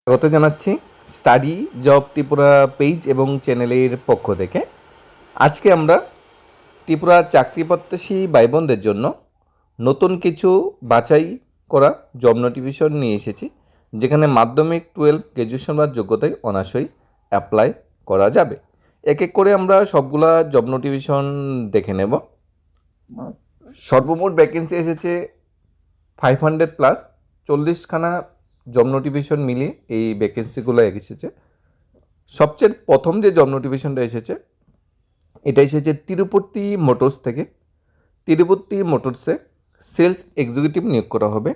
স্বাগত জানাচ্ছি study job Tripura page এবং চ্যানেলের পক্ষ থেকে। আজকে আমরা ত্রিপুরার চাকরি প্রত্যাশী ভাই বোনদের জন্য নতুন কিছু বাছাই করা জব নোটিফিকেশন নিয়ে এসেছি, যেখানে মাধ্যমিক 12 গ্র্যাজুয়েশন বা যোগ্যতায় অনার্সই অ্যাপ্লাই করা যাবে। এক এক করে আমরা সবগুলা জব নোটিফিকেশন দেখে নেব। সর্বমোট ভ্যাকেন্সি এসেছে 500+, 40খানা জব নোটিফিকেশন মিলিয়ে এই ভ্যাকেন্সিগুলো এসেছে। সবচেয়ে প্রথম যে জব নোটিফিকেশনটা এসেছে, এটা এসেছে তিরুপতি মোটরস থেকে। তিরুপতি মোটরসে সেলস এক্সিকিউটিভ নিয়োগ করা হবে।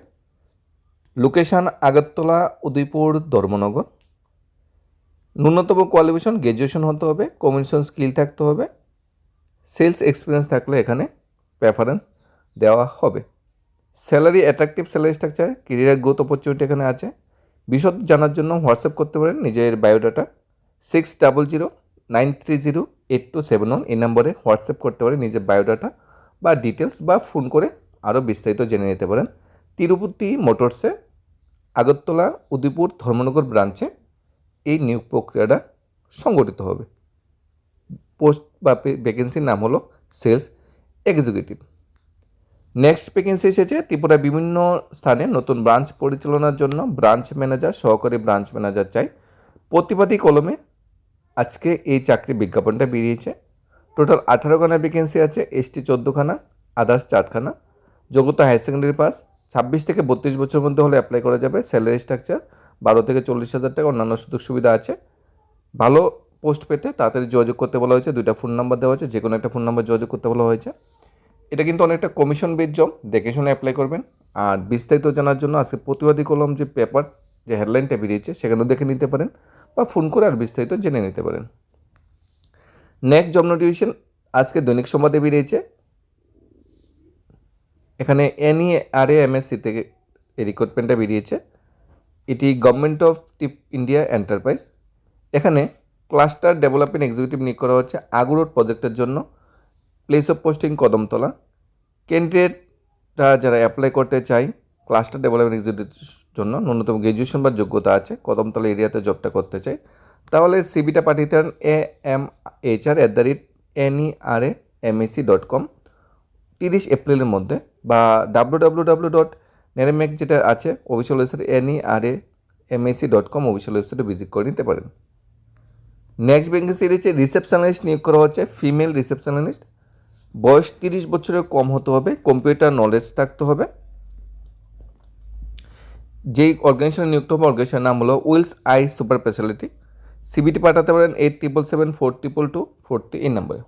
লোকেশান আগরতলা, উদয়পুর, ধর্মনগর। ন্যূনতম কোয়ালিফিকেশন গ্র্যাজুয়েশন হতে হবে, কমিউনিকেশন স্কিল থাকতে হবে, সেলস এক্সপিরিয়েন্স থাকলে এখানে প্রেফারেন্স দেওয়া হবে। Salary attractive salary structure, career growth opportunity এখানে আছে। বিশদ জানার জন্য হোয়াটসঅ্যাপ করতে পারেন নিজের বায়োডাটা 6009308271 এই নম্বরে হোয়াটসঅ্যাপ করতে পারেন নিজের বায়োডাটা বা ডিটেলস, বা ফোন করে আরও বিস্তারিত জেনে নিতে পারেন। তিরুপতি মোটরসে আগরতলা, উদয়পুর, ধর্মনগর ব্রাঞ্চে এই নিয়োগ প্রক্রিয়াটা সংগঠিত হবে। পোস্ট বা ভ্যাকেন্সির নাম হলো সেলস এক্সিকিউটিভ। নেক্সট ভ্যাকেন্সি এসেছে ত্রিপুরা বিভিন্ন স্থানে নতুন ব্রাঞ্চ পরিচালনার জন্য ব্রাঞ্চ ম্যানেজার, সহকারী ব্রাঞ্চ ম্যানেজার চাই। প্রতিবাদী কলমে আজকে এই চাকরি বিজ্ঞাপনটা বেরিয়েছে। টোটাল 18খানা ভ্যাকেন্সি আছে, এসটি 14খানা, আদার্স 4খানা। যোগ্যতা হায়ার সেকেন্ডারি পাস, 26 থেকে 32 বছরের মধ্যে হলে অ্যাপ্লাই করা যাবে। স্যালারি স্ট্রাকচার 12 থেকে 40,000 টাকা, অন্যান্য সুযোগ সুবিধা আছে। ভালো পোস্ট পেতে তাড়াতাড়ি যোগাযোগ করতে বলা হয়েছে। 2টা ফোন নাম্বার দেওয়া হয়েছে, যে কোনো একটা ফোন নাম্বার যোগাযোগ করতে বলা হয়েছে। এটা কিন্তু অনেকটা কমিশন বেস জব, দেখে শুনে অ্যাপ্লাই করবেন। আর বিস্তারিত জানার জন্য আজকে প্রতিবাদী কলম যে পেপার, যে হেডলাইনটা বেরিয়েছে সেখানেও দেখে নিতে পারেন, বা ফোন করে আর বিস্তারিত জেনে নিতে পারেন। নেক্সট জব নোটিফিকেশন আজকে দৈনিক সংবাদে বেরিয়েছে। এখানে NERA-MSc থেকে এই রিক্রুটমেন্টটা বেরিয়েছে। এটি গভর্নমেন্ট অফ ইন্ডিয়া এন্টারপ্রাইজ। এখানে ক্লাস্টার ডেভেলপমেন্ট এক্সিকিউটিভ নিয়োগ করা হচ্ছে আগুরোড প্রজেক্টের জন্য। Place of posting Kadamtala. ক্যান্ডিডেটরা যারা অ্যাপ্লাই করতে চায় ক্লাস্টার ডেভেলপমেন্ট এক্সিকিউটিভের জন্য ন্যূনতম গ্র্যাজুয়েশন বা যোগ্যতা আছে, কদমতলা এরিয়াতে জবটা করতে চাই, তাহলে সিবিটা পাঠিয়ে দেন amhr@NERA-MSc.com 30 এপ্রিলের মধ্যে, বা www.neremec যেটা আছে অফিসিয়াল ওয়েবসাইট NERA-MSc.com অফিসিয়াল ওয়েবসাইটে ভিজিট করে নিতে পারেন। নেক্সট ভ্যাকেন্সি রয়েছে রিসেপশনালিস্ট নিয়োগ করা হচ্ছে, ফিমেল রিসেপশনালিস্ট। বয়স 30 বছরের কম হতে হবে, কম্পিউটার নলেজ থাকতে হবে। যেই অর্গানাইজেশনে নিযুক্ত হবে অর্গানাইজেশনের নাম হলো উইলস আই সুপার স্পেশালিটি। সিবিটি পাঠাতে পারেন 8777422240 এই নম্বরে।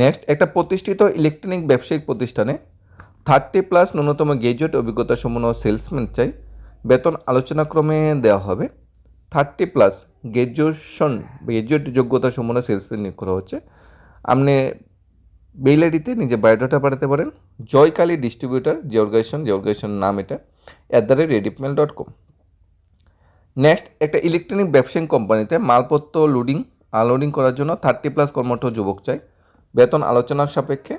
নেক্সট, একটা প্রতিষ্ঠিত ইলেকট্রনিক ব্যবসায়িক প্রতিষ্ঠানে 30+ ন্যূনতম গ্র্যাজুয়েট অভিজ্ঞতা সম্পন্ন সেলসম্যান চাই। বেতন আলোচনাক্রমে দেওয়া হবে। 30+ গ্র্যাজুয়েট যোগ্যতা সম্পন্ন সেলসম্যান নিয়োগ করা হচ্ছে। আপনি মেইল আইডিতে নিজে বায়োডাটা পাঠাতে পারেন। জয়কালী ডিস্ট্রিবিউটার, যে অর্গানাইজেশন নাম এটা, @redipmail.com। নেক্সট, একটা ইলেকট্রনিক ব্যবসায়িক কোম্পানিতে মালপত্র লোডিং আনলোডিং করার জন্য 30+ কর্মঠ যুবক চাই। বেতন আলোচনার সাপেক্ষে।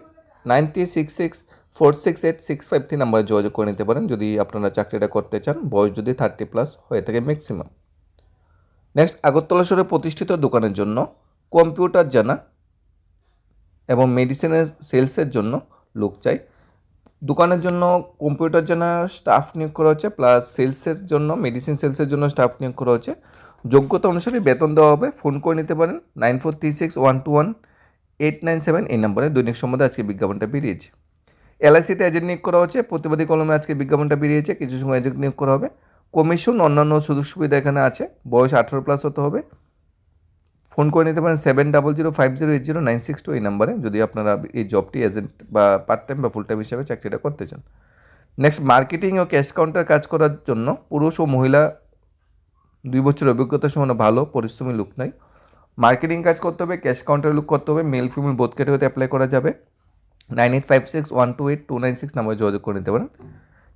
96646865 নাম্বারে যোগাযোগ করে নিতে পারেন যদি আপনারা চাকরিটা করতে চান, বয়স যদি 30+ হয়ে থাকে ম্যাক্সিমাম। নেক্সট, আগরতলা শহরে প্রতিষ্ঠিত দোকানের জন্য কম্পিউটার জানা এবং মেডিসিনের সেলসের জন্য লোক চাই। দোকানের জন্য কম্পিউটার জানা স্টাফ নিয়োগ করা হচ্ছে, প্লাস সেলসের জন্য মেডিসিন সেলসের জন্য স্টাফ নিয়োগ করা হচ্ছে। যোগ্যতা অনুসারে বেতন দেওয়া হবে। ফোন করে নিতে পারেন 9436121897 এই নম্বরে। দৈনিক সংবাদে আজকে বিজ্ঞাপনটা বেরিয়েছে। LICতে এজেন্ট নিয়োগ করা হচ্ছে। প্রতিবাদী কলমে আজকে বিজ্ঞাপনটা বেরিয়েছে, কিছু সময় এজেন্ট নিয়োগ করা হবে। কমিশন অন্যান্য সুযোগ সুবিধা এখানে আছে। বয়স 18+ হতে হবে। ফোন করে নিতে পারেন 7005080962 এই নাম্বারে যদি আপনারা এই জবটি এজেন্ট বা পার্ট টাইম বা ফুল টাইম হিসাবে চাকরিটা করতে চান। নেক্সট, মার্কেটিং ও ক্যাশ কাউন্টার কাজ করার জন্য পুরুষ ও মহিলা 2 বছরের অভিজ্ঞতা সমান ভালো পরিশ্রমী লোক নাই। মার্কেটিং কাজ করতে হবে, ক্যাশ কাউন্টার লুক করতে হবে। মেল ফিমেল বোথ ক্যাটাগরিতে অ্যাপ্লাই করা যাবে। 9856128296 নাম্বারে যোগাযোগ করে নিতে পারেন।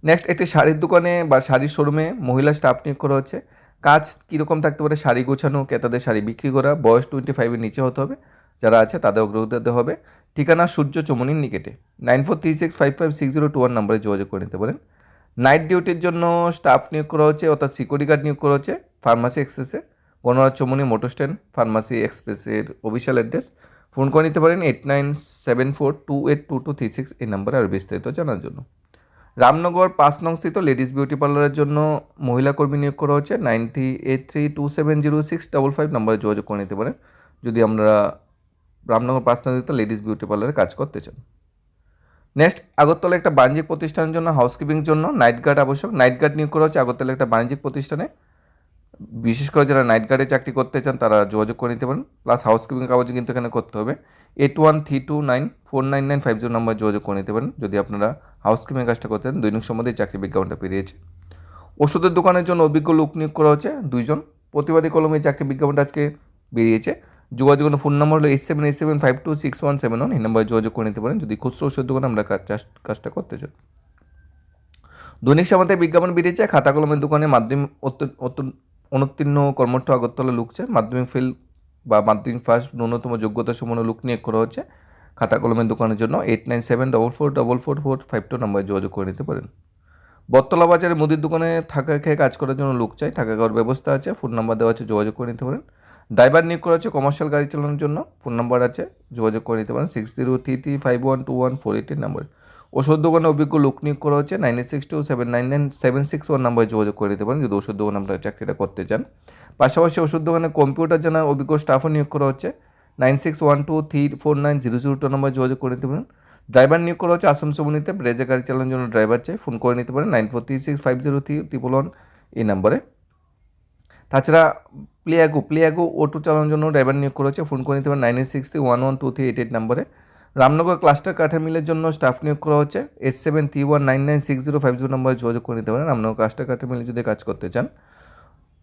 নেক্সট, একটি শাড়ির দোকানে বা শাড়ির শোরুমে মহিলা স্টাফ নিয়োগ করা হচ্ছে। কাজ কীরকম থাকতে পারে? শাড়ি গোছানো, ক্রেতাদের শাড়ি বিক্রি করা। বয়স 25-এর নিচে হতে হবে, যারা আছে তাদের অগ্রগতি দিতে হবে। ঠিকানা সূর্য চমনির নিকেটে। 9436556021 নাম্বারে যোগাযোগ করে নিতে পারেন। নাইট ডিউটির জন্য স্টাফ নিয়োগ করা হচ্ছে, অর্থাৎ সিকিউরিটি গার্ড নিয়োগ করা হচ্ছে ফার্মাসি এক্সপ্রেসে, গণরাজ চৌমুহনী মোটর স্ট্যান্ড, ফার্মাসি এক্সপ্রেসের অফিসিয়াল অ্যাড্রেস। ফোন করে নিতে পারেন 8974282236 এই নাম্বারে আর বিস্তারিত জানার জন্য। রামনগর 5 নং স্থিত লেডিস বিউটি পার্লারের জন্য মহিলা কর্মী নিয়োগ করা হচ্ছে 9832706555 নাম্বারে যোগাযোগ করে নিতে পারেন যদি আমরা রামনগর 5 নং স্থিত লেডিস বিউটি পার্লারে কাজ করতে চান। নেক্সট, আগরতলা একটা বাণিজ্যিক প্রতিষ্ঠানের জন্য হাউসকিপিং জন্য নাইট গার্ড আবশ্যক। নাইট গার্ড নিয়োগ করা হচ্ছে আগরতলা একটা বাণিজ্যিক প্রতিষ্ঠানে। বিশেষ করে যারা নাইট গার্ডে চাকরি করতে চান তারা যোগাযোগ করে নিতে পারেন। প্লাস হাউসকিপিং কাগজে কিন্তু এখানে করতে হবে। 8132949950 নাম্বার যোগাযোগ করে নিতে পারেন যদি আপনারা হাউসকিপিং কাজটা করতে চান। দৈনিক সম্বন্ধে চাকরি বিজ্ঞাপনটা বেরিয়েছে। ওষুধের দোকানের জন্য অভিজ্ঞ লোক নিয়োগ করা হচ্ছে 2 জন। প্রতিবাদী কলমে চাকরি বিজ্ঞাপনটা আজকে বেরিয়েছে। যোগাযোগের ফোন নম্বর হলো 8787526171 এই নাম্বারে যোগাযোগ করে নিতে পারেন যদি খুচরো ওষুধ দোকানে আমরা কাজটা করতে চান। দৈনিক সমাতে বিজ্ঞাপন বেরিয়েছে খাতা কলমের দোকানে মাধ্যমিক অনুত্তীর্ণ কর্মঠ আগরতলা লোক চায়। মাধ্যমিক ফেল বা মাধ্যমিক ফার্স্ট ন্যূনতম যোগ্যতা সম্পন্ন লোক নিয়োগ করা হচ্ছে খাতা কলমের দোকানের জন্য। 8974444452 নম্বরে যোগাযোগ করে নিতে পারেন। বটতলা বাজারে মুদির দোকানে থাকা খেয়ে কাজ করার জন্য লোক চাই, থাকা খাওয়ার ব্যবস্থা আছে, ফোন নাম্বার দেওয়া আছে, যোগাযোগ করে নিতে পারেন। ড্রাইভার নিয়োগ করা হচ্ছে কমার্শিয়াল গাড়ি চালানোর জন্য, ফোন নাম্বার আছে, যোগাযোগ করে নিতে পারেন 6033512148 নাম্বার। ওষুধ দোকানে অভিজ্ঞ লোক নিয়োগ করা হচ্ছে 9862799761 নাম্বারে যোগাযোগ করে নিতে পারেন যদি ওষুধ দোকানে আপনারা চাকরিটা করতে চান। পাশাপাশি ওষুধ দোকানে কম্পিউটার জানা অভিজ্ঞ স্টাফও নিয়োগ করা হচ্ছে 9612349002 নম্বরে যোগাযোগ করে নিতে পারেন। ড্রাইভার নিয়োগ করা হচ্ছে আসানসোলনীতে ব্রেজে গাড়ি চালানোর জন্য ড্রাইভার চাই, ফোন করে নিতে পারেন 9436503111 এই নাম্বারে। তাছাড়া প্লেয়াগো অটো চালানোর জন্য ড্রাইভার নিয়োগ করা হচ্ছে, ফোন করে নিতে পারেন 9863112388 নাম্বারে। রামনগর ক্লাস্টার কাঠের মিলের জন্য স্টাফ নিয়োগ করা হচ্ছে 8731996050 নম্বরে যোগাযোগ করে নিতে পারেন রামনগর ক্লাস্টার কাঠের মিলে যদি কাজ করতে চান।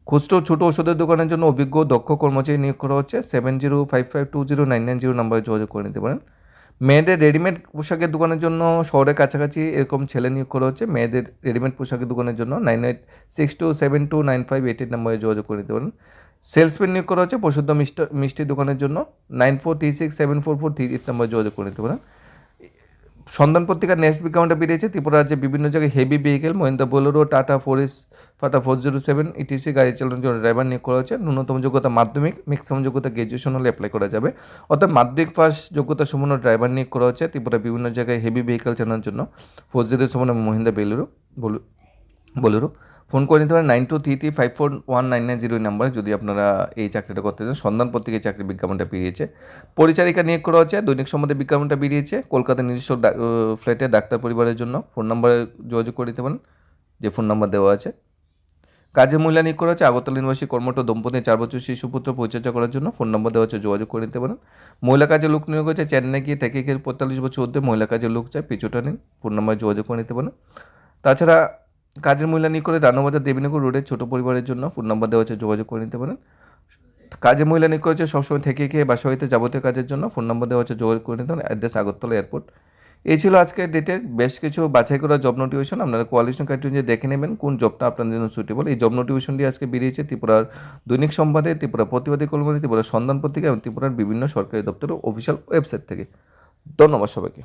খুচরো ছোটো ওষুধের দোকানের জন্য অভিজ্ঞ দক্ষ কর্মচারী নিয়োগ করা হচ্ছে 7055209990 নম্বরে যোগাযোগ করে নিতে পারেন। মেয়েদের রেডিমেড পোশাকের দোকানের জন্য শহরের কাছাকাছি এরকম ছেলে নিয়োগ করা হচ্ছে মেয়েদের রেডিমেড পোশাকের দোকানের জন্য 9862729588 নম্বরে যোগাযোগ করে নিতে পারেন। সেলসম্যান নিয়োগ করা হচ্ছে পশুদ্ধ মিষ্টি দোকানের জন্য 94367443 নম্বরে যোগাযোগ করে নিতে পারেন। সন্ধান পত্রিকার নেক্সট বিজ্ঞাপনটা বেরিয়েছে ত্রিপুরা রাজ্যে বিভিন্ন জায়গায় heavy vehicle Mahindra Bolero, Tata ফোরেস, ফাটা 407 ইটিসি গাড়ি চালানোর জন্য ড্রাইভার নিয়োগ করা হচ্ছে। ন্যূনতম যোগ্যতা মাধ্যমিক, ম্যাক্সিমাম যোগ্যতা গ্র্যাজুয়েশন হলে অ্যাপ্লাই করা যাবে। অর্থাৎ মাধ্যমিক পাস যোগ্যতা সম্পন্ন ড্রাইভার নিয়োগ করা হচ্ছে ত্রিপুরা বিভিন্ন জায়গায় হেভি ভেহিকেল চালানোর জন্য 407 মহিন্দ্রা বোলেরো। ফোন করে নিতে পারেন 9233541990 নাম্বারে যদি আপনারা এই চাকরিটা করতে চান। সন্ধান পত্রিকায় চাকরির বিজ্ঞাপনটা বেরিয়েছে। পরিচারিকা নিয়োগ করা হচ্ছে দৈনিক সম্বন্ধে বিজ্ঞাপনটা বেরিয়েছে কলকাতার নিজস্ব ফ্ল্যাটে ডাক্তার পরিবারের জন্য, ফোন নাম্বারে যোগাযোগ করে নিতে পারেন যে ফোন নাম্বার দেওয়া আছে। কাজে মহিলা নিয়োগ করা হচ্ছে আগরতলা নিবাসী কর্মঠ দম্পতি 4 বছর শিশুপুত্র পরিচর্যা করার জন্য, ফোন নাম্বার দেওয়া আছে, যোগাযোগ করে নিতে পারেন। মহিলা কাজে লোক নিয়োগ হচ্ছে চেন্নাই গিয়ে থেকে 45 বছর ঊর্ধ্বে মহিলা কাজের লোক চায়, পিছুটা নিন, ফোন নাম্বারে যোগাযোগ করে নিতে পারেন। তাছাড়া কাজের মহিলা নিয়োগ করে রানাবাজার দেবীনগর রোডের ছোটো পরিবারের জন্য, ফোন নাম্বার দেওয়া আছে, যোগাযোগ করে নিতে পারেন। কাজের মহিলা নিয়োগ করেছে সবসময় থেকে খেয়ে বাসা হইতে যাবতীয় কাজের জন্য, ফোন নাম্বার দেওয়া আছে, যোগাযোগ করে নিতে পারেন। Address Agartala airport. এই ছিল আজকের ডেটে বেশ কিছু বাছাই করা জব নোটিফিকেশন। আপনারা কোয়ালিফিকেশন ক্রাইটেরিয়া দেখে নেবেন কোন জবটা আপনাদের জন্য সুটেবল। এই জব নোটিফিকেশনটি আজকে বেরিয়েছে ত্রিপুরার দৈনিক সংবাদে, ত্রিপুরা প্রতিবাদী কলমে, ত্রিপুরা সন্ধান পত্রিকা এবং ত্রিপুরার বিভিন্ন সরকারি দপ্তরের অফিসিয়াল ওয়েবসাইট থেকে। ধন্যবাদ সবাইকে।